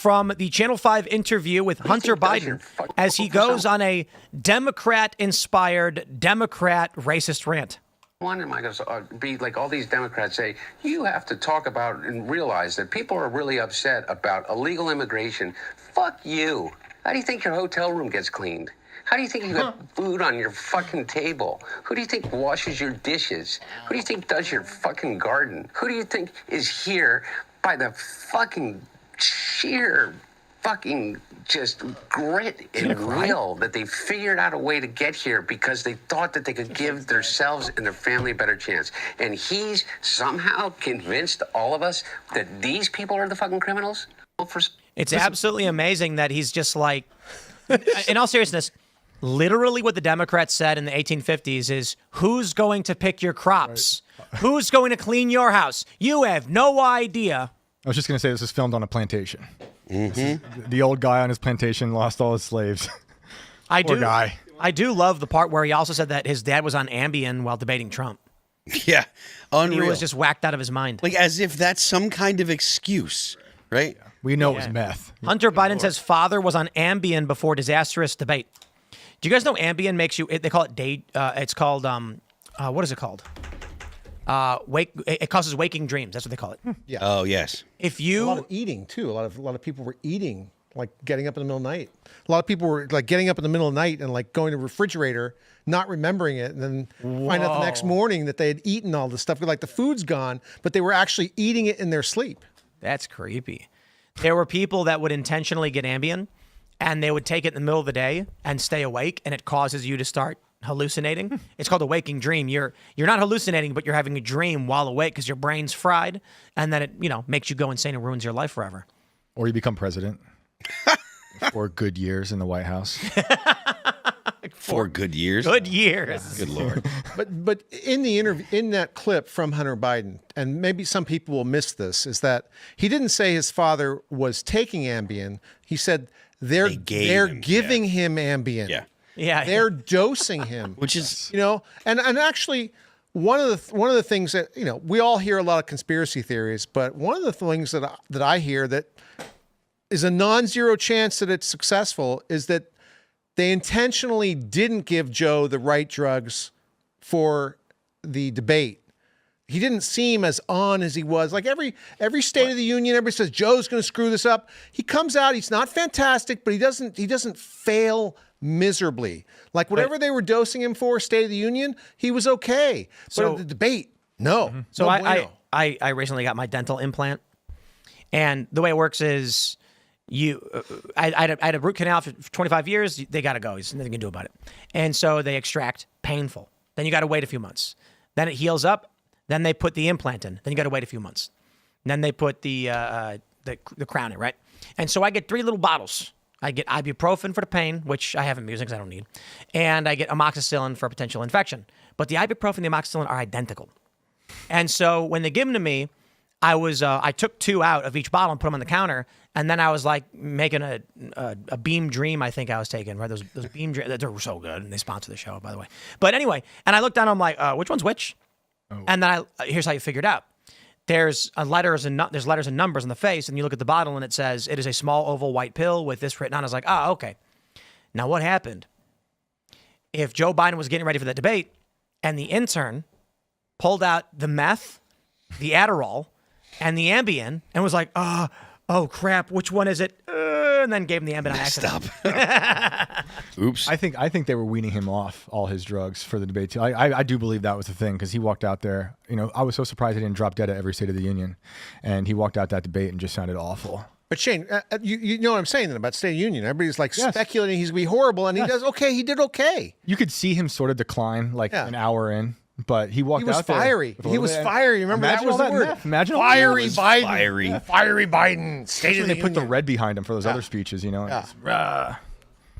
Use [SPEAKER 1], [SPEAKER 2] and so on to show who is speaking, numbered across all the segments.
[SPEAKER 1] from the Channel 5 interview with Hunter Biden as he goes on a Democrat-inspired, Democrat racist rant.
[SPEAKER 2] One, am I going to be like all these Democrats say, you have to talk about and realize that people are really upset about illegal immigration. Fuck you. How do you think your hotel room gets cleaned? How do you think you got food on your fucking table? Who do you think washes your dishes? Who do you think does your fucking garden? Who do you think is here by the fucking sheer fucking just grit and will that they figured out a way to get here because they thought that they could give themselves and their family a better chance. And he's somehow convinced all of us that these people are the fucking criminals?
[SPEAKER 1] It's absolutely amazing that he's just like, in all seriousness, literally what the Democrats said in the 1850s is, who's going to pick your crops? Right. Who's going to clean your house? You have no idea.
[SPEAKER 3] I was just going to say this is filmed on a plantation. The old guy on his plantation lost all his slaves. Poor guy.
[SPEAKER 1] I do love the part where he also said that his dad was on Ambien while debating Trump.
[SPEAKER 4] Yeah, unreal.
[SPEAKER 1] He was just whacked out of his mind.
[SPEAKER 4] Like as if that's some kind of excuse, right?
[SPEAKER 3] Yeah. We know it was meth.
[SPEAKER 1] Hunter Biden says father was on Ambien before disastrous debate. Do you guys know Ambien makes you? They call it it's called what is it called? It causes waking dreams. That's what they call it.
[SPEAKER 4] Yeah. Oh yes.
[SPEAKER 5] If you a lot of eating too. A lot of people were eating, like getting up in the middle of the night. A lot of people were like getting up in the middle of the night and like going to the refrigerator, not remembering it, and then find out the next morning that they had eaten all the stuff. Like the food's gone, but they were actually eating it in their sleep.
[SPEAKER 1] That's creepy. There were people that would intentionally get Ambien, and they would take it in the middle of the day and stay awake, and it causes you to start hallucinating. It's called a waking dream. You're not hallucinating, but you're having a dream while awake because your brain's fried, and then it makes you go insane and ruins your life forever.
[SPEAKER 3] Or you become president. 4 good years in the White House.
[SPEAKER 4] 4 good years.
[SPEAKER 1] Good years.
[SPEAKER 4] Good Lord.
[SPEAKER 5] But in the interview, in that clip from Hunter Biden, and maybe some people will miss this, is that he didn't say his father was taking Ambien. He said they're giving him Ambien.
[SPEAKER 4] Yeah.
[SPEAKER 1] Yeah.
[SPEAKER 5] They're dosing him.
[SPEAKER 4] Which is,
[SPEAKER 5] and actually one of the things that, we all hear a lot of conspiracy theories, but one of the things that I hear that is a non-zero chance that it's successful is that they intentionally didn't give Joe the right drugs for the debate. He didn't seem as on as he was. Like every State of the Union, everybody says Joe's going to screw this up. He comes out, he's not fantastic, but he doesn't fail miserably. Like whatever they were dosing him for, State of the Union, he was okay. But at the debate, no.
[SPEAKER 1] So
[SPEAKER 5] no bueno.
[SPEAKER 1] I recently got my dental implant, and the way it works is I had a root canal for 25 years. They got to go. There's nothing you can do about it. And so they extract, painful. Then you got to wait a few months. Then it heals up. Then they put the implant in. Then you got to wait a few months. Then they put the crown in, right? And so I get 3 little bottles. I get ibuprofen for the pain, which I haven't been using because I don't need. And I get amoxicillin for potential infection. But the ibuprofen and the amoxicillin are identical. And so when they give them to me, I took 2 out of each bottle and put them on the counter, and then I was like making a Beam Dream. I think I was taking, right? Those Beam Dream, they're so good, and they sponsor the show, by the way. But anyway, and I looked down, I'm like, which one's which? Oh. And then here's how you figure it out. There's letters and numbers on the face, and you look at the bottle, and it says it is a small oval white pill with this written on. I was like, okay. Now what happened? If Joe Biden was getting ready for that debate, and the intern pulled out the meth, the Adderall, and the Ambien, and was like, oh crap, which one is it? And then gave him the Ambien on accident.
[SPEAKER 4] Stop. Oops.
[SPEAKER 3] I think they were weaning him off all his drugs for the debate too. I do believe that was the thing because he walked out there. I was so surprised he didn't drop dead at every State of the Union, and he walked out that debate and just sounded awful.
[SPEAKER 5] But Shane, you know what I'm saying then about State of the Union. Everybody's like speculating he's going to be horrible, and he does okay. He did okay.
[SPEAKER 3] You could see him sort of decline an hour in. But he walked out there.
[SPEAKER 5] He was fiery. Remember that was the word.
[SPEAKER 3] Imagine
[SPEAKER 5] fiery Biden.
[SPEAKER 4] Fiery
[SPEAKER 5] Biden. State of the
[SPEAKER 3] They
[SPEAKER 5] Union.
[SPEAKER 3] put the red behind him for those other speeches,
[SPEAKER 4] Yeah,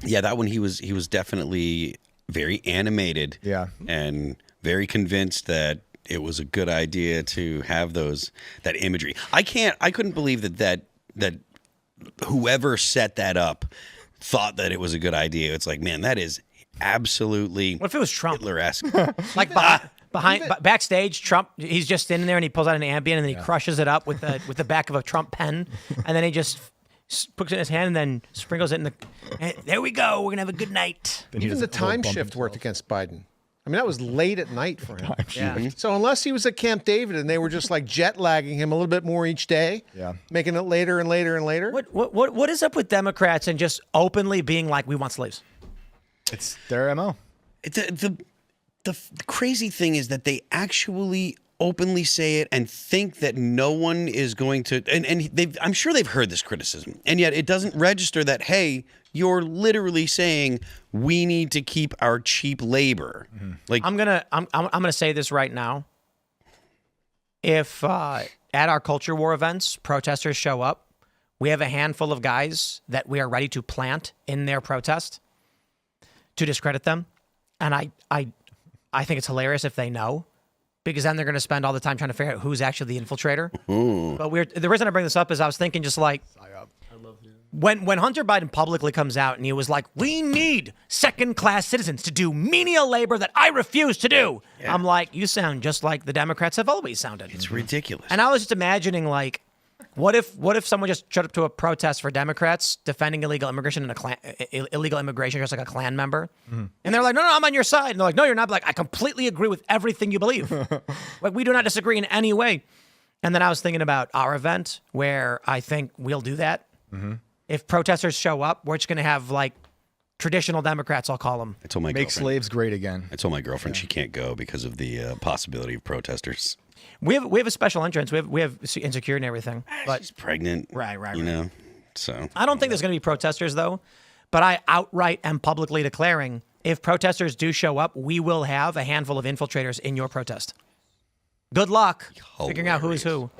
[SPEAKER 4] that one he was definitely very animated.
[SPEAKER 3] Yeah.
[SPEAKER 4] And very convinced that it was a good idea to have that imagery. I couldn't believe that whoever set that up thought that it was a good idea. It's like, man, that is absolutely.
[SPEAKER 1] What if it was Trump?
[SPEAKER 4] Hitler-esque.
[SPEAKER 1] Like backstage, Trump, he's just in there and he pulls out an Ambien and then he crushes it up with the back of a Trump pen, and then he just puts it in his hand and then sprinkles it in the. And there we go. We're gonna have a good night.
[SPEAKER 3] Then he
[SPEAKER 5] Even
[SPEAKER 3] does
[SPEAKER 5] the
[SPEAKER 3] a little
[SPEAKER 5] time
[SPEAKER 3] bump
[SPEAKER 5] shift worked
[SPEAKER 3] himself.
[SPEAKER 5] against Biden. I mean, that was late at night for him.
[SPEAKER 1] Yeah.
[SPEAKER 5] So unless he was at Camp David and they were just like jet lagging him a little bit more each day,
[SPEAKER 3] Yeah.
[SPEAKER 5] making it later and later and later.
[SPEAKER 1] What is up with Democrats and just openly being like, we want slaves?
[SPEAKER 3] It's their MO.
[SPEAKER 4] The crazy thing is that they actually openly say it and think that no one is going to, and I'm sure they've heard this criticism, and yet it doesn't register that, hey, you're literally saying we need to keep our cheap labor. Like,
[SPEAKER 1] I'm gonna say this right now. If at our culture war events, protesters show up, we have a handful of guys that we are ready to plant in their protest to discredit them, and I think it's hilarious if they know, because then they're going to spend all the time trying to figure out who's actually the infiltrator. But the reason I bring this up is I was thinking just like, when Hunter Biden publicly comes out and he was like, we need second-class citizens to do menial labor that I refuse to do.
[SPEAKER 4] Yeah.
[SPEAKER 1] I'm like, you sound just like the Democrats have always sounded.
[SPEAKER 4] it's ridiculous.
[SPEAKER 1] And I was just imagining, like, what if someone just showed up to a protest for Democrats defending illegal immigration and illegal immigration just like a Klan member, and they're like, no, I'm on your side, and they're like, no, you're not. Like, I completely agree with everything you believe. Like, we do not disagree in any way. And then I was thinking about our event where I think we'll do that. If protesters show up, we're just going to have like traditional Democrats, I'll call them.
[SPEAKER 4] I told my
[SPEAKER 3] Make
[SPEAKER 4] girlfriend.
[SPEAKER 3] slaves great again.
[SPEAKER 4] I told my girlfriend she can't go because of the possibility of protesters.
[SPEAKER 1] We have a special entrance. We have insecurity and everything. But
[SPEAKER 4] She's pregnant.
[SPEAKER 1] Right.
[SPEAKER 4] You know, so.
[SPEAKER 1] I don't think there's going to be protesters though. But I outright am publicly declaring if protesters do show up, we will have a handful of infiltrators in your protest. Good luck figuring out who is who.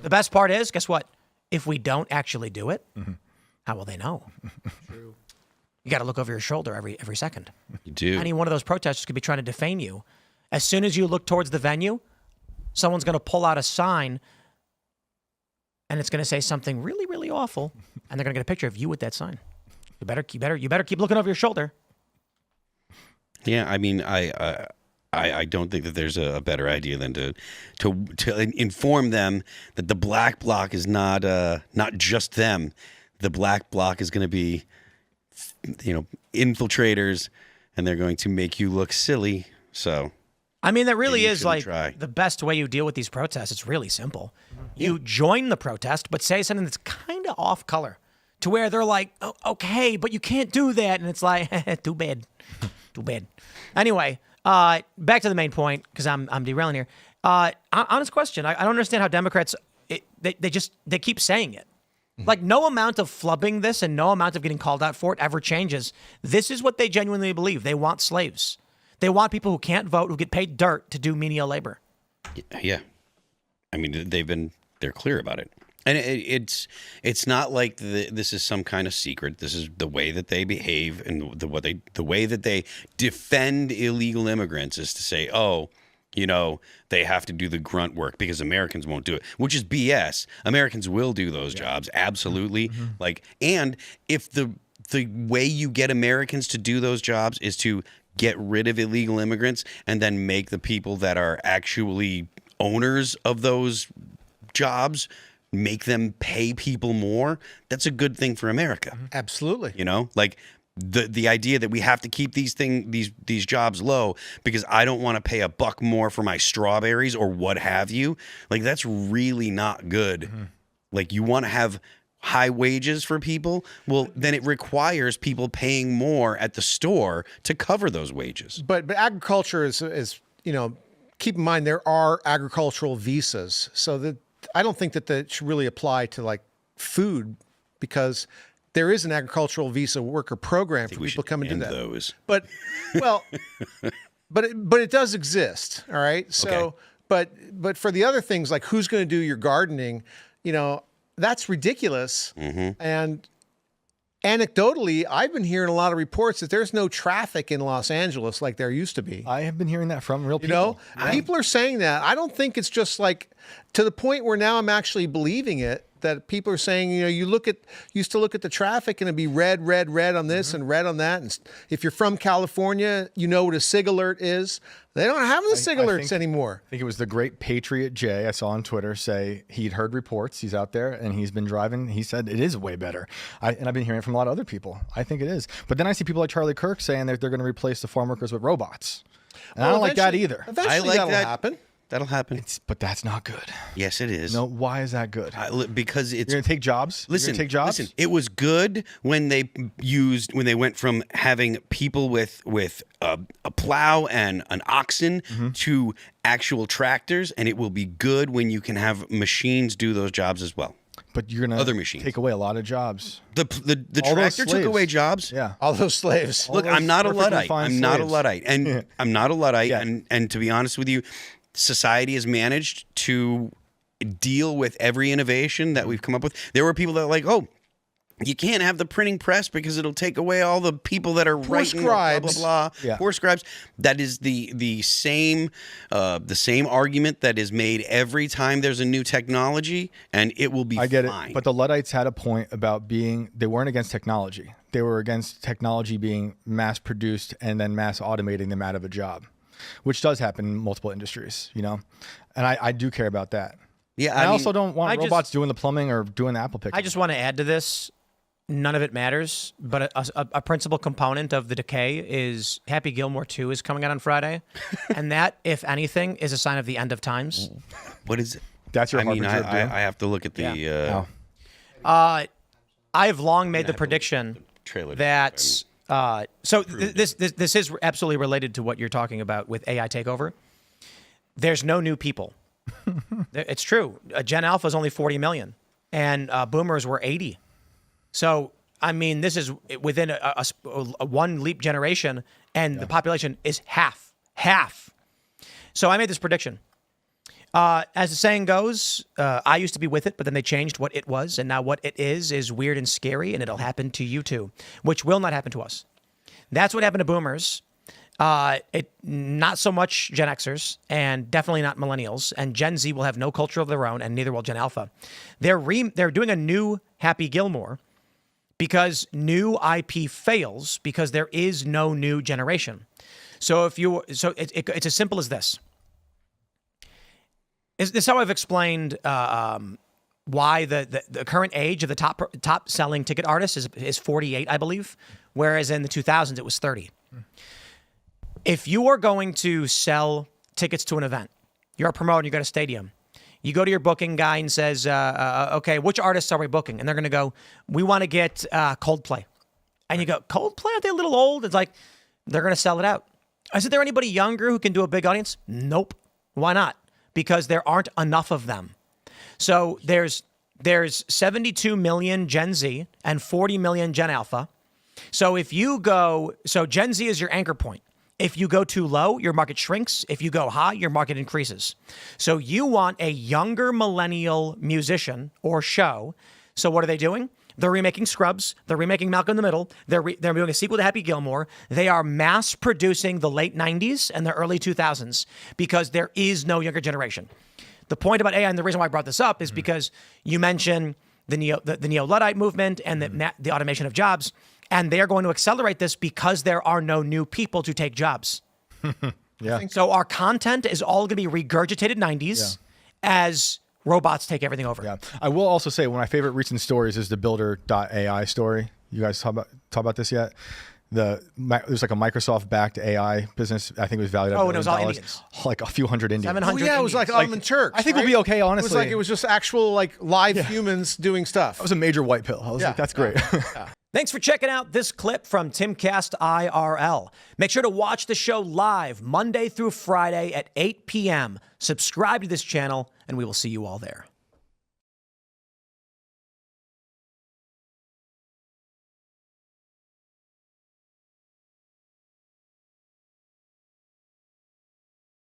[SPEAKER 1] The best part is, guess what? If we don't actually do it, how will they know? True. You got to look over your shoulder every second.
[SPEAKER 4] You do.
[SPEAKER 1] Any one of those protesters could be trying to defame you. As soon as you look towards the venue, someone's going to pull out a sign, and it's going to say something really, really awful, and they're going to get a picture of you with that sign. You better keep looking over your shoulder.
[SPEAKER 4] Yeah, I mean, I don't think that there's a better idea than to inform them that the black bloc is not just them. The black bloc is going to be, infiltrators, and they're going to make you look silly. So,
[SPEAKER 1] I mean, that really
[SPEAKER 4] maybe you
[SPEAKER 1] is like
[SPEAKER 4] shouldn't try.
[SPEAKER 1] the best way you deal with these protests. It's really simple. You join the protest, but say something that's kind of off color to where they're like, oh, okay, but you can't do that. And it's like, too bad. Too bad. Anyway, back to the main point, because I'm derailing here. Honest question. I don't understand how Democrats, they keep saying it. Like, no amount of flubbing this and no amount of getting called out for it ever changes. This is what they genuinely believe. They want slaves. They want people who can't vote, who get paid dirt to do menial labor.
[SPEAKER 4] Yeah. I mean, they're clear about it. And it's not like this is some kind of secret. This is the way that they behave, and the way that they defend illegal immigrants is to say, oh, they have to do the grunt work because Americans won't do it, which is BS. Americans will do those jobs, absolutely. And if the way you get Americans to do those jobs is to get rid of illegal immigrants and then make the people that are actually owners of those jobs, make them pay people more, that's a good thing for America.
[SPEAKER 5] Absolutely.
[SPEAKER 4] Like the idea that we have to keep these jobs low because I don't want to pay $1 more for my strawberries or what have you. Like, that's really not good. Like, you want to have high wages for people, well, then it requires people paying more at the store to cover those wages.
[SPEAKER 5] But agriculture is keep in mind there are agricultural visas, so that I don't think that should really apply to like food, because there is an agricultural visa worker program for people coming to that.
[SPEAKER 4] Those.
[SPEAKER 5] But but it does exist. All right. So,
[SPEAKER 4] Okay.
[SPEAKER 5] but for the other things, like who's going to do your gardening, that's ridiculous. And anecdotally, I've been hearing a lot of reports that there's no traffic in Los Angeles like there used to be.
[SPEAKER 3] I have been hearing that from real people.
[SPEAKER 5] People are saying that. I don't think it's just like to the point where now I'm actually believing it. That people are saying, you know, used to look at the traffic and it'd be red, red, red on this and red on that. And if you're from California, you know what a SIG alert is. They don't have the SIG alerts anymore.
[SPEAKER 3] I think it was the great Patriot Jay I saw on Twitter say he'd heard reports. He's out there and he's been driving. He said it is way better. And I've been hearing it from a lot of other people. I think it is. But then I see people like Charlie Kirk saying that they're going to replace the farm workers with robots. And I don't like that either.
[SPEAKER 5] Eventually that'll happen.
[SPEAKER 4] That'll happen.
[SPEAKER 3] But that's not good.
[SPEAKER 4] Yes, it is.
[SPEAKER 3] No, why is that good?
[SPEAKER 4] Because it's...
[SPEAKER 3] You're going to take jobs?
[SPEAKER 4] Listen,
[SPEAKER 3] take jobs?
[SPEAKER 4] Listen, it was good when they went from having people with a plow and an oxen to actual tractors, and it will be good when you can have machines do those jobs as well.
[SPEAKER 3] But you're going to take away a lot of jobs.
[SPEAKER 4] The tractor took away jobs?
[SPEAKER 3] Yeah.
[SPEAKER 5] All those slaves.
[SPEAKER 4] Look, I'm not a Luddite. I'm not a Luddite. And I'm not a Luddite. And to be honest with you, society has managed to deal with every innovation that we've come up with. There were people that were like, oh, you can't have the printing press because it'll take away all the people that are writing
[SPEAKER 5] scribes.
[SPEAKER 4] blah blah blah.
[SPEAKER 3] Yeah.
[SPEAKER 4] Poor scribes. That is the same argument that is made every time there's a new technology, and it will be
[SPEAKER 3] I get
[SPEAKER 4] fine.
[SPEAKER 3] it. But the Luddites had a point about they weren't against technology. They were against technology being mass produced and then mass automating them out of a job, which does happen in multiple industries, you know? And I do care about that.
[SPEAKER 4] Yeah,
[SPEAKER 3] I also don't want robots doing the plumbing or doing the apple picking.
[SPEAKER 1] I just want to add to this. None of it matters, but a principal component of the decay is Happy Gilmore 2 is coming out on Friday. And that, if anything, is a sign of the end of times.
[SPEAKER 4] What is it?
[SPEAKER 3] That's your harbinger of doom.
[SPEAKER 4] I have to look at the...
[SPEAKER 1] I've long made the prediction
[SPEAKER 4] trailer
[SPEAKER 1] that... This is absolutely related to what you're talking about with AI takeover. There's no new people. It's true. Gen Alpha is only 40 million, and boomers were 80. So, I mean, this is within a one leap generation, and the population is half. So I made this prediction. As the saying goes, I used to be with it, but then they changed what it was, and now what it is weird and scary, and it'll happen to you too, which will not happen to us. That's what happened to boomers. Not so much Gen Xers, and definitely not millennials, and Gen Z will have no culture of their own, and neither will Gen Alpha. They're doing a new Happy Gilmore because new IP fails because there is no new generation. So it's as simple as this. This is how I've explained why the current age of the top selling ticket artist is 48, I believe, whereas in the 2000s it was 30. If you are going to sell tickets to an event, you're a promoter, you got a stadium, you go to your booking guy and says, okay, which artists are we booking? And they're going to go, we want to get Coldplay. And you go, Coldplay? Aren't they a little old? It's like, they're going to sell it out. Is there anybody younger who can do a big audience? Nope. Why not? Because there aren't enough of them. So there's 72 million Gen Z and 40 million Gen Alpha. So so Gen Z is your anchor point. If you go too low, your market shrinks. If you go high, your market increases. So you want a younger millennial musician or show. So what are they doing? They're remaking Scrubs. They're remaking Malcolm in the Middle. They're doing a sequel to Happy Gilmore. They are mass producing the late 90s and the early 2000s because there is no younger generation. The point about AI, and the reason why I brought this up is because you mentioned the neo-Luddite movement and the automation of jobs. And they are going to accelerate this because there are no new people to take jobs.
[SPEAKER 3] Yeah.
[SPEAKER 1] So our content is all going to be regurgitated 90s as robots take everything over.
[SPEAKER 3] Yeah. I will also say one of my favorite recent stories is the Builder.ai story. You guys talk about this yet? There's like a Microsoft-backed AI business. I think it was valued at
[SPEAKER 1] and it was all Indians.
[SPEAKER 3] Like a few hundred Indians.
[SPEAKER 1] 700
[SPEAKER 5] it was like Ottoman Turks.
[SPEAKER 3] I think we'll be okay, honestly.
[SPEAKER 5] It was just actual live humans doing stuff.
[SPEAKER 3] That was a major white pill. I was like, that's great.
[SPEAKER 1] Thanks for checking out this clip from Timcast IRL. Make sure to watch the show live Monday through Friday at 8 p.m. Subscribe to this channel, and we will see you all there.